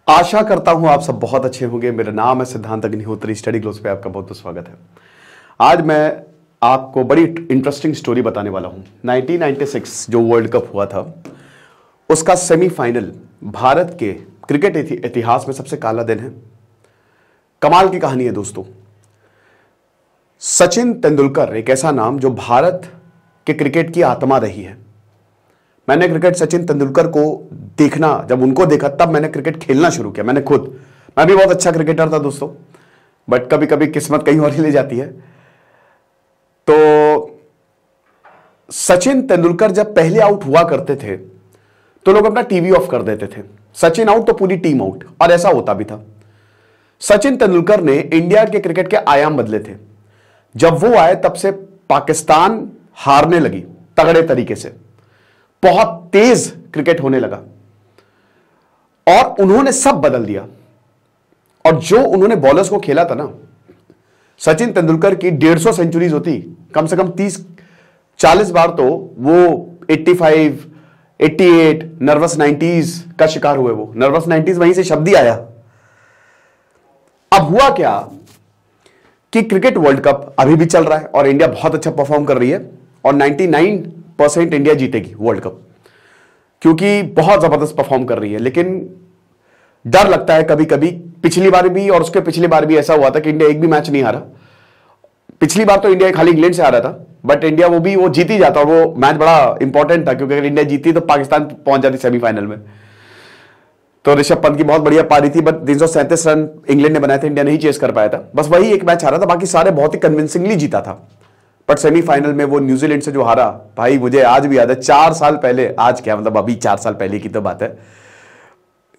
आशा करता हूं आप सब बहुत अच्छे होंगे। मेरा नाम है सिद्धांत अग्निहोत्री। स्टडी ग्लोस पे आपका बहुत बहुत स्वागत है। आज मैं आपको बड़ी इंटरेस्टिंग स्टोरी बताने वाला हूं। 1996 जो वर्ल्ड कप हुआ था उसका सेमीफाइनल भारत के क्रिकेट इतिहास में सबसे काला दिन है। कमाल की कहानी है दोस्तों। सचिन तेंदुलकर एक ऐसा नाम जो भारत के क्रिकेट की आत्मा रही है। मैंने क्रिकेट सचिन तेंदुलकर को देखना, जब उनको देखा तब मैंने क्रिकेट खेलना शुरू किया। मैं भी बहुत अच्छा क्रिकेटर था दोस्तों, बट कभी कभी किस्मत कहीं और ही ले जाती है। तो सचिन तेंदुलकर जब पहले आउट हुआ करते थे तो लोग अपना टीवी ऑफ कर देते थे। सचिन आउट तो पूरी टीम आउट, और ऐसा होता भी था। सचिन तेंदुलकर ने इंडिया के क्रिकेट के आयाम बदले थे। जब वो आए तब से पाकिस्तान हारने लगी तगड़े तरीके से, बहुत तेज क्रिकेट होने लगा और उन्होंने सब बदल दिया। और जो उन्होंने बॉलर्स को खेला था ना, सचिन तेंदुलकर की 150 सेंचुरीज होती, कम से कम 30-40 बार तो वो 85, 88 नर्वस 90s का शिकार हुए। वो नर्वस 90s वहीं से शब्द ही आया। अब हुआ क्या कि क्रिकेट वर्ल्ड कप अभी भी चल रहा है और इंडिया बहुत अच्छा परफॉर्म कर रही है और 99% इंडिया जीतेगी वर्ल्ड कप, क्योंकि बहुत जबरदस्त परफॉर्म कर रही है। लेकिन डर लगता है कभी कभी। पिछली बार भी और उसके पिछली बार भी ऐसा हुआ था कि इंडिया एक भी मैच नहीं हारा। पिछली बार तो इंडिया खाली इंग्लैंड से हारा था, बट इंडिया वो जीत ही जाता और वो मैच बड़ा इंपॉर्टेंट था, क्योंकि अगर इंडिया जीती तो पाकिस्तान पहुंच जाती सेमीफाइनल में। तो ऋषभ पंत की बहुत बढ़िया पारी थी, बट 337 रन इंग्लैंड ने बनाए थे, इंडिया नहीं चेस कर पाया था। बस वही एक मैच हारा था, बाकी सारे बहुत ही कन्विंसिंगली जीता था। बट सेमीफाइनल में वो न्यूजीलैंड से जो हारा, भाई मुझे आज भी याद है। 4 साल पहले, आज क्या मतलब अभी 4 साल पहले की तो बात है,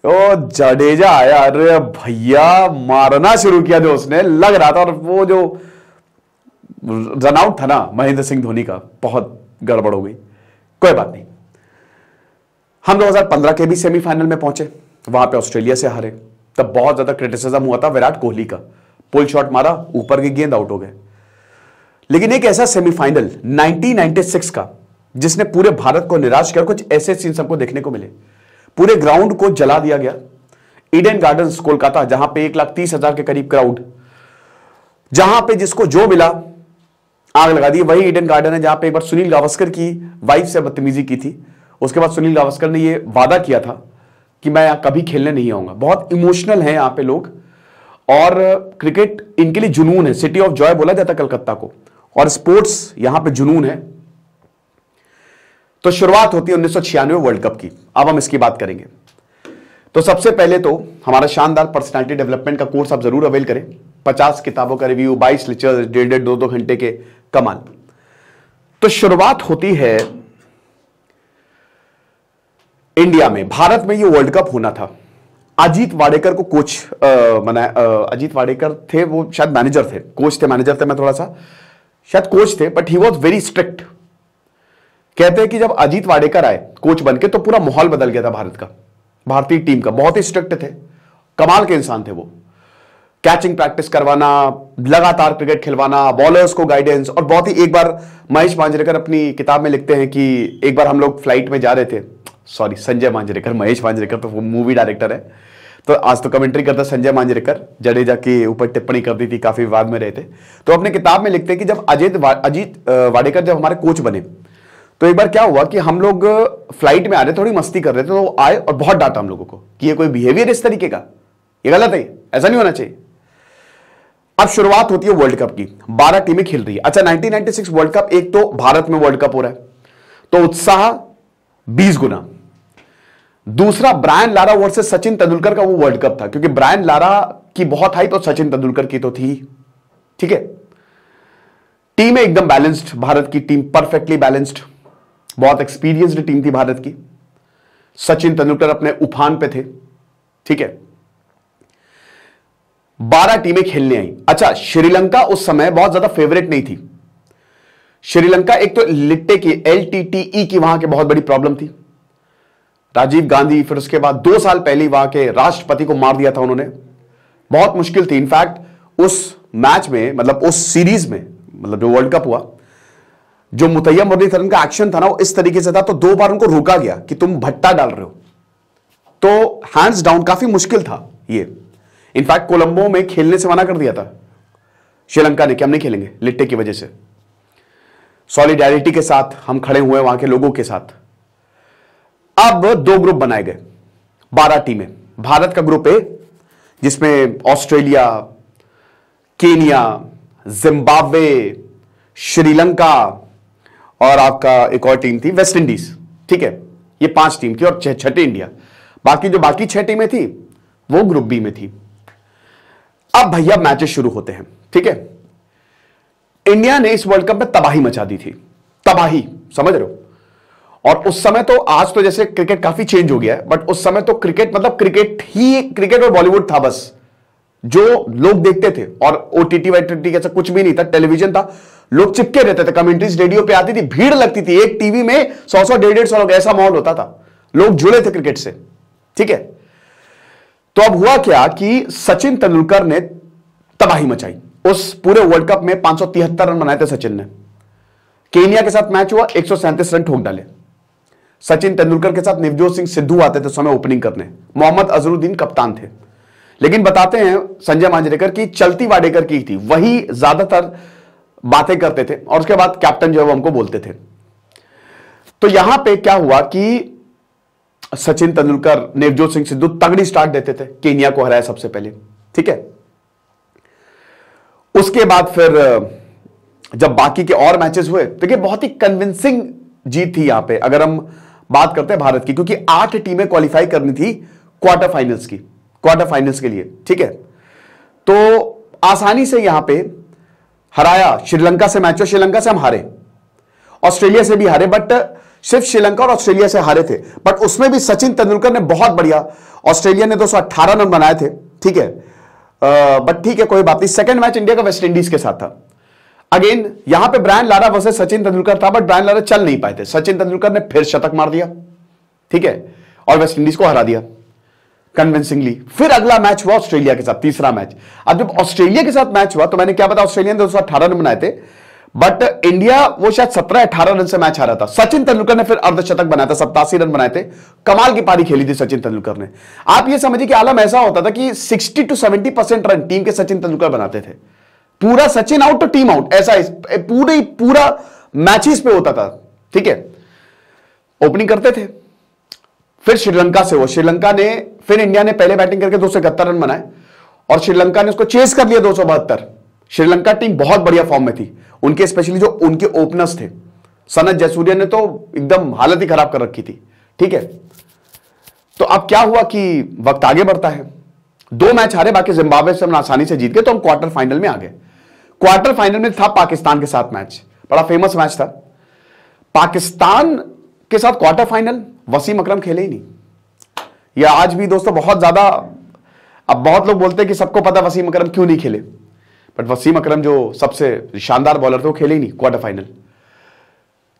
ओ जडेजा आया, अरे भैया मारना शुरू किया जो उसने, लग रहा था। और वो जो रनआउट था ना महेंद्र सिंह धोनी का, बहुत गड़बड़ हो गई। कोई बात नहीं। हम 2015 के भी सेमीफाइनल में पहुंचे, वहां पे ऑस्ट्रेलिया से हारे। तब बहुत ज्यादा क्रिटिसिज्म हुआ था विराट कोहली का, पुल शॉट मारा, ऊपर की गेंद, आउट हो गए। लेकिन एक ऐसा सेमीफाइनल 1996 का जिसने पूरे भारत को निराश किया, कुछ ऐसे सीन सबको देखने को मिले। पूरे ग्राउंड को जला दिया गया। ईडन गार्डन्स कोलकाता, जहां पे 1,30,000 के करीब क्राउड, जहां पे जिसको जो मिला आग लगा दी। वही ईडन गार्डन है जहां पे एक बार सुनील गावस्कर की वाइफ से बदतमीजी की थी। उसके बाद सुनील गावस्कर ने यह वादा किया था कि मैं यहां कभी खेलने नहीं आऊंगा। बहुत इमोशनल है यहां पे लोग, और क्रिकेट इनके लिए जुनून है। सिटी ऑफ जॉय बोला जाता कलकत्ता को, और स्पोर्ट्स यहां पे जुनून है। तो शुरुआत होती है 1996 वर्ल्ड कप की। अब हम इसकी बात करेंगे। तो सबसे पहले तो हमारा शानदार पर्सनालिटी डेवलपमेंट का कोर्स आप जरूर अवेल करें। 50 किताबों का रिव्यू, 22 लेक्चर, 1.5-2 घंटे के, कमाल। तो शुरुआत होती है इंडिया में। भारत में ये वर्ल्ड कप होना था। अजीत वाडेकर को कोच अजीत वाडेकर थे, वो शायद मैनेजर थे, कोच थे, मैनेजर थे, मैं थोड़ा सा शायद कोच थे, but he was very strict. कहते हैं कि जब अजीत वाडेकर आए कोच बनके तो पूरा माहौल बदल गया था भारत का, भारतीय टीम का। बहुत ही स्ट्रिक्ट थे, कमाल के इंसान थे वो। कैचिंग प्रैक्टिस करवाना, लगातार क्रिकेट खिलवाना, बॉलर्स को गाइडेंस। और बहुत ही, एक बार महेश मांजरेकर अपनी किताब में लिखते हैं कि एक बार हम लोग फ्लाइट में जा रहे थे, सॉरी संजय मांजरेकर, महेश मांजरेकर तो वो मूवी डायरेक्टर है, तो आज तो कमेंट्री करता संजय मांजरेकर, जडेजा के ऊपर टिप्पणी कर दी थी, काफी विवाद में रहे थे। तो अपने किताब में लिखते हैं कि जब अजीत वाडेकर जब हमारे कोच बने तो एक बार क्या हुआ कि हम लोग फ्लाइट में आ रहे, थोड़ी मस्ती कर रहे थे, तो वो आए और बहुत डांटा हम लोगों को कि ये कोई बिहेवियर इस तरीके का, ये गलत है, ऐसा नहीं होना चाहिए। अब शुरुआत होती है वर्ल्ड कप की। 12 टीमें खेल रही है। अच्छा, 1996 वर्ल्ड कप, एक तो भारत में वर्ल्ड कप हो रहा है तो उत्साह 20 गुना। दूसरा, Brian Lara versus Sachin Tendulkar का वो वर्ल्ड कप था, क्योंकि ब्रायन लारा की बहुत हाइप और सचिन तेंदुलकर की तो थी। ठीक है, टीम एकदम बैलेंस्ड, भारत की टीम परफेक्टली बैलेंस्ड, बहुत एक्सपीरियंस्ड टीम थी भारत की। सचिन तेंदुलकर अपने उफान पे थे। ठीक है, 12 टीमें खेलने आई। अच्छा, श्रीलंका उस समय बहुत ज्यादा फेवरेट नहीं थी। श्रीलंका एक तो लिट्टे की, LTTE की वहां के बहुत बड़ी प्रॉब्लम थी। राजीव गांधी, फिर उसके बाद 2 साल पहले वहां के राष्ट्रपति को मार दिया था उन्होंने। बहुत मुश्किल थी। इनफैक्ट उस मैच में, मतलब उस सीरीज में, मतलब जो वर्ल्ड कप हुआ, जो मुतैय्यब मुरलीधरन का एक्शन था ना, वो इस तरीके से था, तो 2 बार उनको रोका गया कि तुम भट्टा डाल रहे हो। तो हैंड्स डाउन काफी मुश्किल था ये। इनफैक्ट कोलंबो में खेलने से मना कर दिया था श्रीलंका ने कि हम नहीं खेलेंगे लिट्टे की वजह से। सॉलिडेरिटी के साथ हम खड़े हुए वहां के लोगों के साथ। अब 2 ग्रुप बनाए गए, 12 टीमें। भारत का ग्रुप ए, जिसमें ऑस्ट्रेलिया, केनिया, जिम्बाब्वे, श्रीलंका और आपका एक और टीम थी वेस्ट इंडीज। ठीक है, ये 5 टीम थी और 6 इंडिया। बाकी जो बाकी 6 टीमें थी वो ग्रुप बी में थी। अब भैया मैचेस शुरू होते हैं। ठीक है, इंडिया ने इस वर्ल्ड कप में तबाही मचा दी थी, तबाही, समझ रहे हो। और उस समय तो, आज तो जैसे क्रिकेट काफी चेंज हो गया है, बट उस समय तो क्रिकेट मतलब क्रिकेट ही, क्रिकेट और बॉलीवुड था बस जो लोग देखते थे। और ओटीटी वाईटीटी ऐसा कुछ भी नहीं था, टेलीविजन था, लोग चिपके रहते थे, कमेंट्रीज रेडियो पे आती थी, भीड़ लगती थी, एक टीवी में 100-100, 150-150 लोग, ऐसा माहौल होता था, लोग जुड़े थे क्रिकेट से। ठीक है, तो अब हुआ क्या कि सचिन तेंदुलकर ने तबाही मचाई। उस पूरे वर्ल्ड कप में 573 रन बनाए थे सचिन ने। केनिया के साथ मैच हुआ, 137 रन ठोक डाले। सचिन तेंदुलकर के साथ नवजोत सिंह सिद्धू आते थे समय ओपनिंग करने, मोहम्मद अजहरुद्दीन कप्तान थे। लेकिन बताते हैं संजय मांजरेकर की चलती वाडेकर की थी, वही ज्यादातर बातें करते थे और उसके बाद कैप्टन जो है वो हमको बोलते थे। तो यहां पे क्या हुआ कि सचिन तेंदुलकर, नवजोत सिंह सिद्धू तगड़ी स्टार्ट देते थे, केनिया को हराया सबसे पहले। ठीक है, उसके बाद फिर जब बाकी के और मैचेस हुए, देखिए बहुत ही कन्विंसिंग जीत थी यहां पे अगर हम बात करते हैं भारत की, क्योंकि 8 टीमें क्वालिफाई करनी थी क्वार्टर फाइनल्स के लिए। ठीक है, तो आसानी से यहां पे हराया। श्रीलंका से मैच हुआ, श्रीलंका से हम हारे, ऑस्ट्रेलिया से भी हारे, बट सिर्फ श्रीलंका और ऑस्ट्रेलिया से हारे थे। बट उसमें भी सचिन तेंदुलकर ने बहुत बढ़िया, ऑस्ट्रेलिया ने 218 रन बनाए थे। ठीक है, बट ठीक है, कोई बात नहीं। सेकंड मैच इंडिया का वेस्ट इंडीज के साथ था। अगेन यहां पे Brian Lara versus Sachin Tendulkar था, बट ब्रायन लारा चल नहीं पाए थे। सचिन तेंदुलकर ने फिर शतक मार दिया, ठीक है, और वेस्ट इंडीज को हरा दिया कन्विंसिंगली। फिर अगला मैच हुआ ऑस्ट्रेलिया के साथ, तीसरा मैच। अब जब ऑस्ट्रेलिया के साथ मैच हुआ तो मैंने क्या बताया, ऑस्ट्रेलिया ने 218 रन बनाए थे, बट इंडिया वो शायद 17-18 रन से मैच हारा था। सचिन तेंदुलकर ने फिर अर्धशतक बनाया था, 87 रन बनाए थे। कमाल की पारी खेली थी सचिन तेंदुलकर ने। आप ये समझिए कि आलम ऐसा होता था कि 60 to 70% रन टीम के सचिन तेंदुलकर बनाते थे। पूरा सचिन आउट तो टीम आउट, ऐसा पूरा मैचेस पे होता था। ठीक है, ओपनिंग करते थे, फिर श्रीलंका से वो, श्रीलंका ने, फिर इंडिया ने पहले बैटिंग करके 271 रन बनाए और श्रीलंका ने उसको चेस कर लिया 272। श्रीलंका टीम बहुत बढ़िया फॉर्म में थी, उनके स्पेशली जो उनके ओपनर्स थे, सनत जयसूर्या ने तो एकदम हालत ही खराब कर रखी थी। ठीक है, तो अब क्या हुआ कि वक्त आगे बढ़ता है, 2 मैच हारे, बाकी जिम्बाब्वे से हम आसानी से जीत गए, तो हम क्वार्टर फाइनल में आ गए। क्वार्टर फाइनल में था पाकिस्तान के साथ मैच, बड़ा फेमस मैच था। पाकिस्तान के साथ क्वार्टर फाइनल वसीम अकरम खेले ही नहीं। या आज भी दोस्तों बहुत ज्यादा, अब बहुत लोग बोलते हैं कि सबको पता वसीम अकरम क्यों नहीं खेले, बट वसीम अकरम जो सबसे शानदार बॉलर थे वो खेले ही नहीं क्वार्टर फाइनल।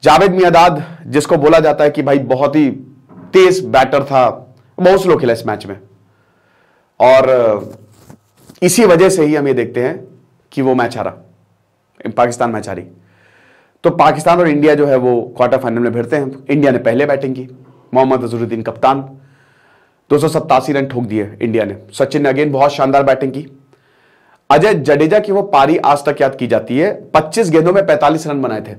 जावेद मियांदाद, जिसको बोला जाता है कि भाई बहुत ही तेज बैटर था, बहुत से लोग खेले इस मैच में, और इसी वजह से ही हम ये देखते हैं कि वो मैच हारा, पाकिस्तान मैच हारी। तो पाकिस्तान और इंडिया जो है वो क्वार्टर फाइनल में भिड़ते हैं। इंडिया ने पहले बैटिंग की, मोहम्मद अजहरुद्दीन कप्तान, 287 रन ठोक दिए इंडिया ने। सचिन ने अगेन बहुत शानदार बैटिंग की। अजय जडेजा की वो पारी आज तक याद की जाती है, 25 गेंदों में 45 रन बनाए थे।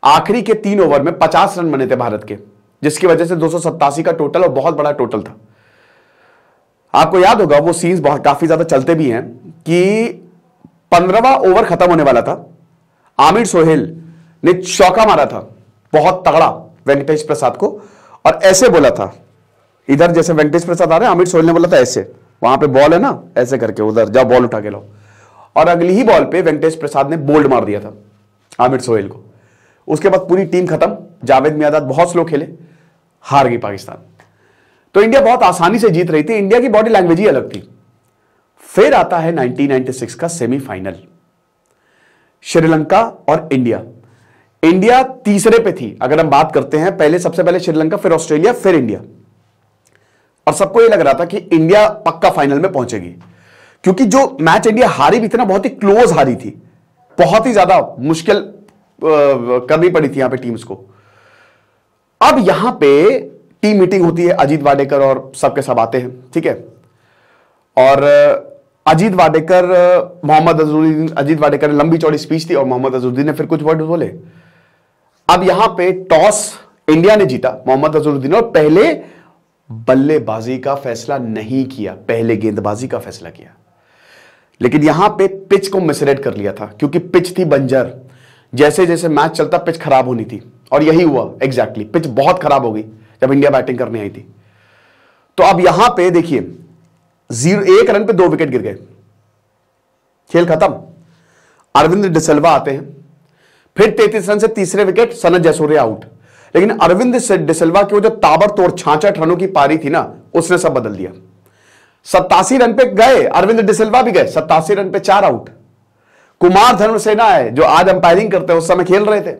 आखिरी के 3 ओवर में 50 रन बने थे भारत के, जिसकी वजह से 287 का टोटल, और बहुत बड़ा टोटल था। आपको याद होगा वो सीन्स बहुत काफी ज्यादा चलते भी हैं कि 15वां ओवर खत्म होने वाला था, आमिर सोहेल ने चौका मारा था बहुत तगड़ा वेंकटेश प्रसाद को, और ऐसे बोला था, इधर जैसे वेंकटेश प्रसाद आ रहे हैं, आमिर सोहेल ने बोला था ऐसे, वहां पे बॉल है ना, ऐसे करके उधर जाओ बॉल उठा के लो, और अगली ही बॉल पे वेंकटेश प्रसाद ने बोल्ड मार दिया था आमिर सोहेल को। उसके बाद पूरी टीम खत्म, जावेद मियांदाद बहुत स्लो खेले, हार गई पाकिस्तान। तो इंडिया बहुत आसानी से जीत रही थी, इंडिया की बॉडी लैंग्वेज ही अलग थी। फिर आता है 1996 का सेमीफाइनल, श्रीलंका और इंडिया। इंडिया तीसरे पे थी अगर हम बात करते हैं, पहले सबसे पहले श्रीलंका, फिर ऑस्ट्रेलिया, फिर इंडिया, और सबको यह लग रहा था कि इंडिया पक्का फाइनल में पहुंचेगी, क्योंकि जो मैच इंडिया हारी भी थी ना, बहुत ही क्लोज हारी थी, बहुत ही ज्यादा मुश्किल करनी पड़ी थी यहां पे टीम्स को। अब यहां पे टीम मीटिंग होती है, अजीत वाडेकर और सबके सब आते हैं, ठीक है। और अजीत वाडेकर, मोहम्मद अजहरुद्दीन, अजीत वाडेकर ने लंबी चौड़ी स्पीच थी और मोहम्मद अजहरुद्दीन ने फिर कुछ वर्ड बोले। अब यहां पे टॉस इंडिया ने जीता, मोहम्मद अजहरुद्दीन, और पहले बल्लेबाजी का फैसला नहीं किया, पहले गेंदबाजी का फैसला किया। लेकिन यहां पे पिच को मिसरेड कर लिया था, क्योंकि पिच थी बंजर। जैसे जैसे मैच चलता पिच खराब होनी थी, और यही हुआ एग्जैक्टली। पिच बहुत खराब हो गई जब इंडिया बैटिंग करने आई थी। तो अब यहां पे देखिए 1 रन पे 2 विकेट गिर गए, खेल खत्म। अरविंद डिसिल्वा आते हैं, फिर 33 रन से तीसरे विकेट सनत जयसूर्या आउट। लेकिन अरविंद डिसिल्वा की वो जो ताबड़तोड़ 66 रनों की पारी थी ना, उसने सब बदल दिया। 87 रन पे गए, अरविंद डिसिल्वा भी गए, 87 रन पे 4 आउट। कुमार धर्मसेना है जो आज अंपायरिंग करते हैं, उस समय खेल रहे थे।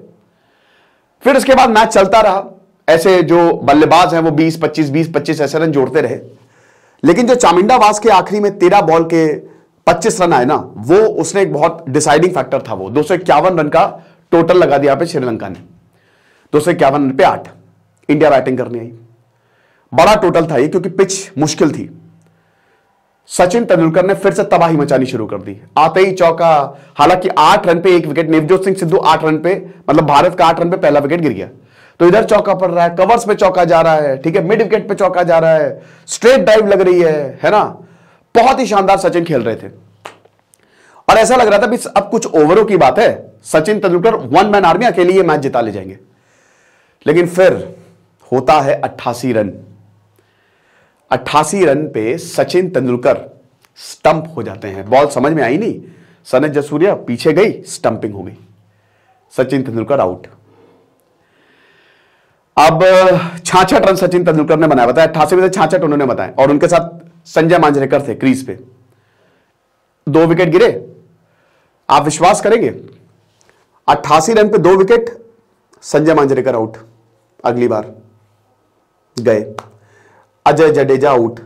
फिर उसके बाद मैच चलता रहा, ऐसे जो बल्लेबाज हैं वो 20-25 ऐसे रन जोड़ते रहे। लेकिन जो चामिंडा वास के आखिरी में 13 बॉल के 25 रन आए ना, वो उसने एक बहुत डिसाइडिंग फैक्टर था। वो 251 रन का टोटल लगा दिया पे श्रीलंका ने, 251 रन पे 8 इंडिया बैटिंग करने आई। बड़ा टोटल था ये, क्योंकि पिच मुश्किल थी। सचिन तेंदुलकर ने फिर से तबाही मचानी शुरू कर दी, आते ही चौका। हालांकि 8 रन पे 1 विकेट, नवजोत सिंह सिद्धू 8 रन पे, मतलब भारत का 8 रन पे पहला विकेट गिर गया। तो इधर चौका पड़ रहा है, कवर्स पे चौका जा रहा है, ठीक है, मिड विकेट पे चौका जा रहा है, स्ट्रेट डाइव लग रही है ना। बहुत ही शानदार सचिन खेल रहे थे, और ऐसा लग रहा था भी अब कुछ ओवरों की बात है, सचिन तेंदुलकर 1 मैन आर्मी अकेले ये मैच जिता ले जाएंगे। लेकिन फिर होता है 88 रन। 88 रन पे सचिन तेंदुलकर स्टंप हो जाते हैं। बॉल समझ में आई नहीं, सनत जयसूर्या पीछे गई, स्टंपिंग हो गई, सचिन तेंदुलकर आउट। अब 66 रन सचिन तेंदुलकर ने बनाया, बताया 88 में से 66 उन्होंने बनाए, और उनके साथ संजय मांजरेकर थे क्रीज पे। 2 विकेट गिरे, आप विश्वास करेंगे 88 रन पे 2 विकेट, संजय मांजरेकर आउट, अगली बार गए। अजय जडेजा आउट,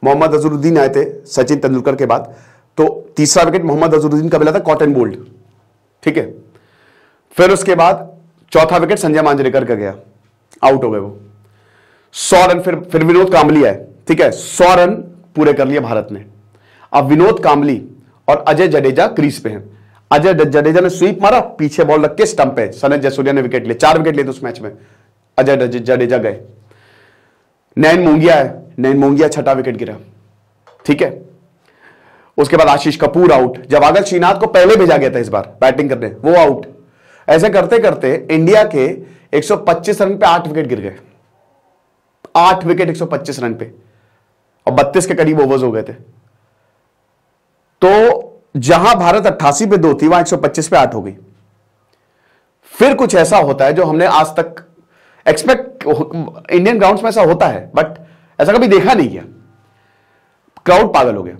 मोहम्मद अजहरुद्दीन आए थे सचिन तेंदुलकर के बाद, तो तीसरा विकेट मोहम्मद अजहरुद्दीन का मिला था, कॉटन बोल्ड, ठीक है। फिर उसके बाद चौथा विकेट संजय मांजरेकर का गया, आउट हो गए वो। 100 रन फिर विनोद कांबली आए, ठीक है, 100 रन पूरे कर लिए भारत ने। अब विनोद कांबली और अजय जडेजा क्रीज पे हैं। अजय जडेजा ने स्वीप मारा, पीछे बॉल रख के स्टंप पे सनत जयसूर्या ने विकेट लिए, 4 विकेट लिए थे उस मैच में। अजय जडेजा गए। नैन मोंगिया है, नैन मोंगिया 6ठा विकेट गिरा, ठीक है। उसके बाद आशीष कपूर आउट, जवागल श्रीनाथ को पहले भेजा गया था इस बार बैटिंग करने, वो आउट। ऐसे करते करते इंडिया के 125 रन पे 8 विकेट गिर गए, 8 विकेट 125 रन पे, और 32 के करीब ओवर्स हो गए थे। तो जहां भारत 88 पे 2 थी, वहां 125 पे 8 हो गई। फिर कुछ ऐसा होता है जो हमने आज तक एक्सपेक्ट, इंडियन ग्राउंड्स में ऐसा होता है, बट ऐसा कभी देखा नहीं गया। क्राउड पागल हो गया।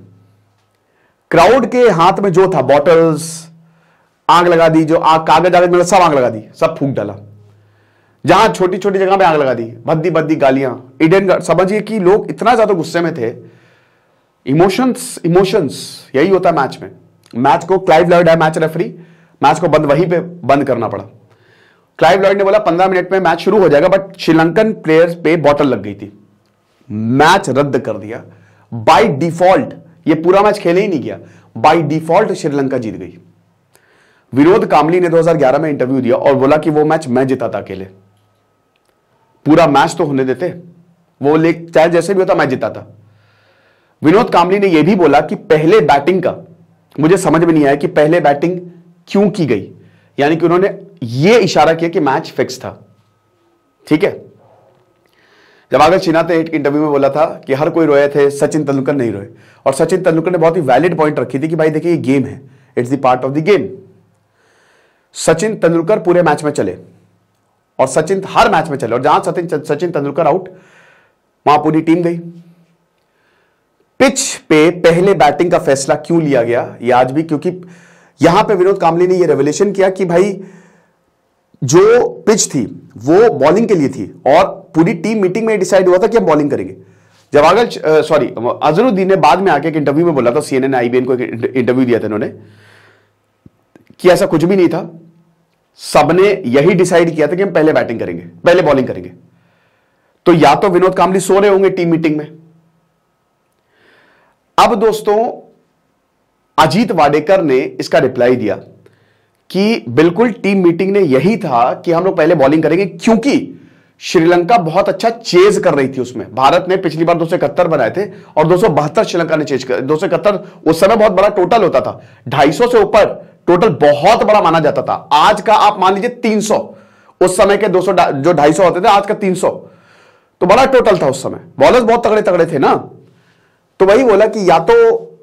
क्राउड के हाथ में जो था, बॉटल्स, आग लगा दी, जो आग कागज आगज में सब आग लगा दी, सब फूंक डाला। जहां छोटी छोटी जगह पे आग लगा दी, भद्दी भद्दी गालियां। इंडियन, समझिए कि लोग इतना ज्यादा गुस्से में थे। इमोशंस यही होता है मैच में। मैच को क्लाइव लॉयड है मैच रेफरी, मैच को वहीं पे बंद करना पड़ा। क्लाइव लॉयड ने बोला 15 मिनट में मैच शुरू हो जाएगा, बट श्रीलंकन प्लेयर्स पे बॉटल लग गई थी, मैच रद्द कर दिया बाय डिफॉल्ट। ये पूरा मैच खेले ही नहीं गया, बाय डिफॉल्ट श्रीलंका जीत गई। विनोद कांबली ने 2011 में इंटरव्यू दिया और बोला कि वो मैच मैं जीता था अकेले, पूरा मैच तो होने देते, वो लेग चाहे जैसे भी होता मैं जीता था। विनोद कांबली ने यह भी बोला कि पहले बैटिंग का मुझे समझ में नहीं आया कि पहले बैटिंग क्यों की गई, यानी कि उन्होंने यह इशारा किया कि मैच फिक्स था, ठीक है। जवागल श्रीनाथ ने एक इंटरव्यू में बोला था कि हर कोई रोए थे, सचिन तेंदुलकर नहीं रोए, और सचिन तेंदुलकर ने बहुत ही वैलिड पॉइंट रखी थी कि भाई देखिए ये गेम है, it's the part of the game. Sachin Tendulkar पूरे मैच में चले, और सचिन हर मैच में चले, और जहां सचिन तेंदुलकर आउट वहां पूरी टीम गई। पिच पे पहले बैटिंग का फैसला क्यों लिया गया ये आज भी, क्योंकि यहां पे विनोद कांबली ने ये रेवलेशन किया कि भाई जो पिच थी वो बॉलिंग के लिए थी, और पूरी टीम मीटिंग में डिसाइड हुआ था कि हम बॉलिंग करेंगे। अजहरुद्दीन ने बाद में आके एक इंटरव्यू में बोला था, CNN IBN को एक इंटरव्यू दिया था इन्होंने, कि ऐसा कुछ भी नहीं था, सबने यही डिसाइड किया था कि हम पहले बैटिंग करेंगे, पहले बॉलिंग करेंगे। तो या तो विनोद कांबली सो रहे होंगे टीम मीटिंग में। अब दोस्तों अजीत वाडेकर ने इसका रिप्लाई दिया कि बिल्कुल टीम मीटिंग ने यही था कि हम लोग पहले बॉलिंग करेंगे, क्योंकि श्रीलंका बहुत अच्छा चेज कर रही थी उसमें। भारत ने पिछली बार 271 बनाए थे और 272 श्रीलंका ने चेज कर, 271 उस समय बहुत बड़ा टोटल होता था, 250 से ऊपर टोटल बहुत बड़ा माना जाता था। आज का आप मान लीजिए 300, उस समय के 200 जो 250 होते थे, आज का 300, तो बड़ा टोटल था उस समय। बॉलर्स बहुत तगड़े तगड़े थे ना। तो वही बोला कि या तो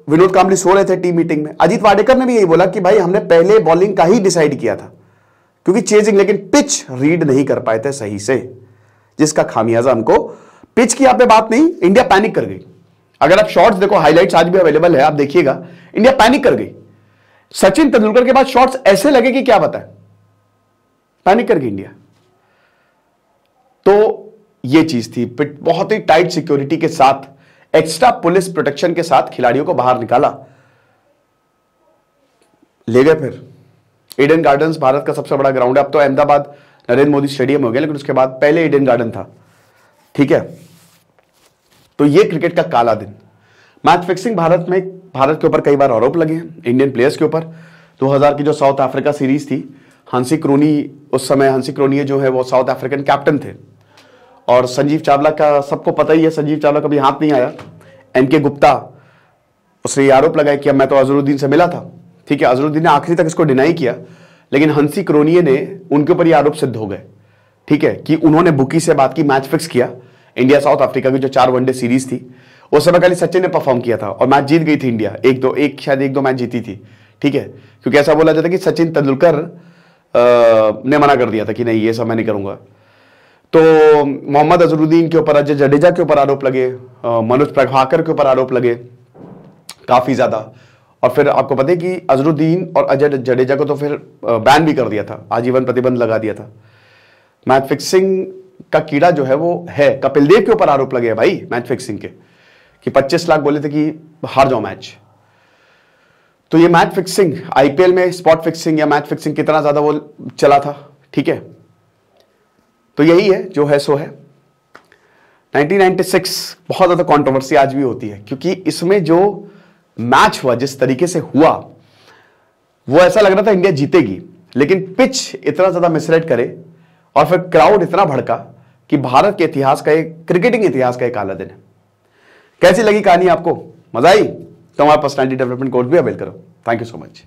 विनोद कांबली सो रहे थे टीम मीटिंग में। अजीत वाडेकर ने भी यही बोला कि भाई हमने पहले बॉलिंग का ही डिसाइड किया था, क्योंकि चेजिंग, लेकिन पिच रीड नहीं कर पाए थे सही से, जिसका खामियाजा हमको। पिच की आप पे बात नहीं, इंडिया पैनिक कर गई। अगर आप शॉट्स देखो, हाइलाइट्स आज भी अवेलेबल है, आप देखिएगा, इंडिया पैनिक कर गई। सचिन तेंदुलकर के बाद शॉट्स ऐसे लगे कि क्या बताएं, पैनिक कर गई इंडिया। तो ये चीज थी, बहुत ही टाइट सिक्योरिटी के साथ, एक्स्ट्रा पुलिस प्रोटेक्शन के साथ खिलाड़ियों को बाहर निकाला, ले गए। फिर ईडन गार्डन्स भारत का सबसे बड़ा ग्राउंड है, अब तो अहमदाबाद नरेंद्र मोदी स्टेडियम हो गया, लेकिन उसके बाद पहले ईडन गार्डन था, ठीक है। तो ये क्रिकेट का काला दिन। मैच फिक्सिंग भारत के ऊपर कई बार आरोप लगे हैं, इंडियन प्लेयर्स के ऊपर। 2000 की जो साउथ अफ्रीका सीरीज थी, हंसी क्रोनी, उस समय हंसी क्रोनी जो है वो साउथ अफ्रीकन कैप्टन थे, और संजीव चावला का सबको पता ही है, संजीव चावला कभी हाथ नहीं आया। एनके गुप्ता, उसने ये आरोप लगाया कि अब मैं तो अजहरुद्दीन से मिला था, ठीक है। अजहरुद्दीन ने आखिरी तक इसको डिनाई किया, लेकिन हंसी क्रोनिये ने, उनके ऊपर ये आरोप सिद्ध हो गए, ठीक है, कि उन्होंने बुकी से बात की, मैच फिक्स किया। इंडिया साउथ अफ्रीका की जो 4 वनडे सीरीज थी, उस समय खाली सचिन ने परफॉर्म किया था और मैच जीत गई थी इंडिया, शायद एक दो मैच जीती थी, ठीक है। क्योंकि ऐसा बोला जाता है कि सचिन तेंदुलकर ने मना कर दिया था कि नहीं, ये सब मैं नहीं करूंगा। तो मोहम्मद अजहरुद्दीन के ऊपर, अजय जडेजा के ऊपर आरोप लगे, मनोज प्रभाकर के ऊपर आरोप लगे काफी ज्यादा। और फिर आपको पता है कि अजहरुद्दीन और अजय जडेजा को तो फिर बैन भी कर दिया था, आजीवन प्रतिबंध लगा दिया था। मैच फिक्सिंग का कीड़ा जो है वो है। कपिल देव के ऊपर आरोप लगे हैं भाई मैच फिक्सिंग के, कि 25 लाख बोले थे कि हार जाओ मैच। तो ये मैच फिक्सिंग आईपीएल में स्पॉट फिक्सिंग या मैच फिक्सिंग कितना ज्यादा वो चला था, ठीक है। तो यही है जो है सो है। 1996 बहुत ज्यादा कंट्रोवर्सी आज भी होती है, क्योंकि इसमें जो मैच हुआ, जिस तरीके से हुआ, वो ऐसा लग रहा था इंडिया जीतेगी, लेकिन पिच इतना ज्यादा मिसराइड करे और फिर क्राउड इतना भड़का कि भारत के इतिहास का एक, क्रिकेटिंग इतिहास का एक काला दिन है। कैसी लगी कहानी आपको? मजा आई? तो हमारा पर्सनालिटी डेवलपमेंट कोर्स भी अवेल करो। Thank you so much.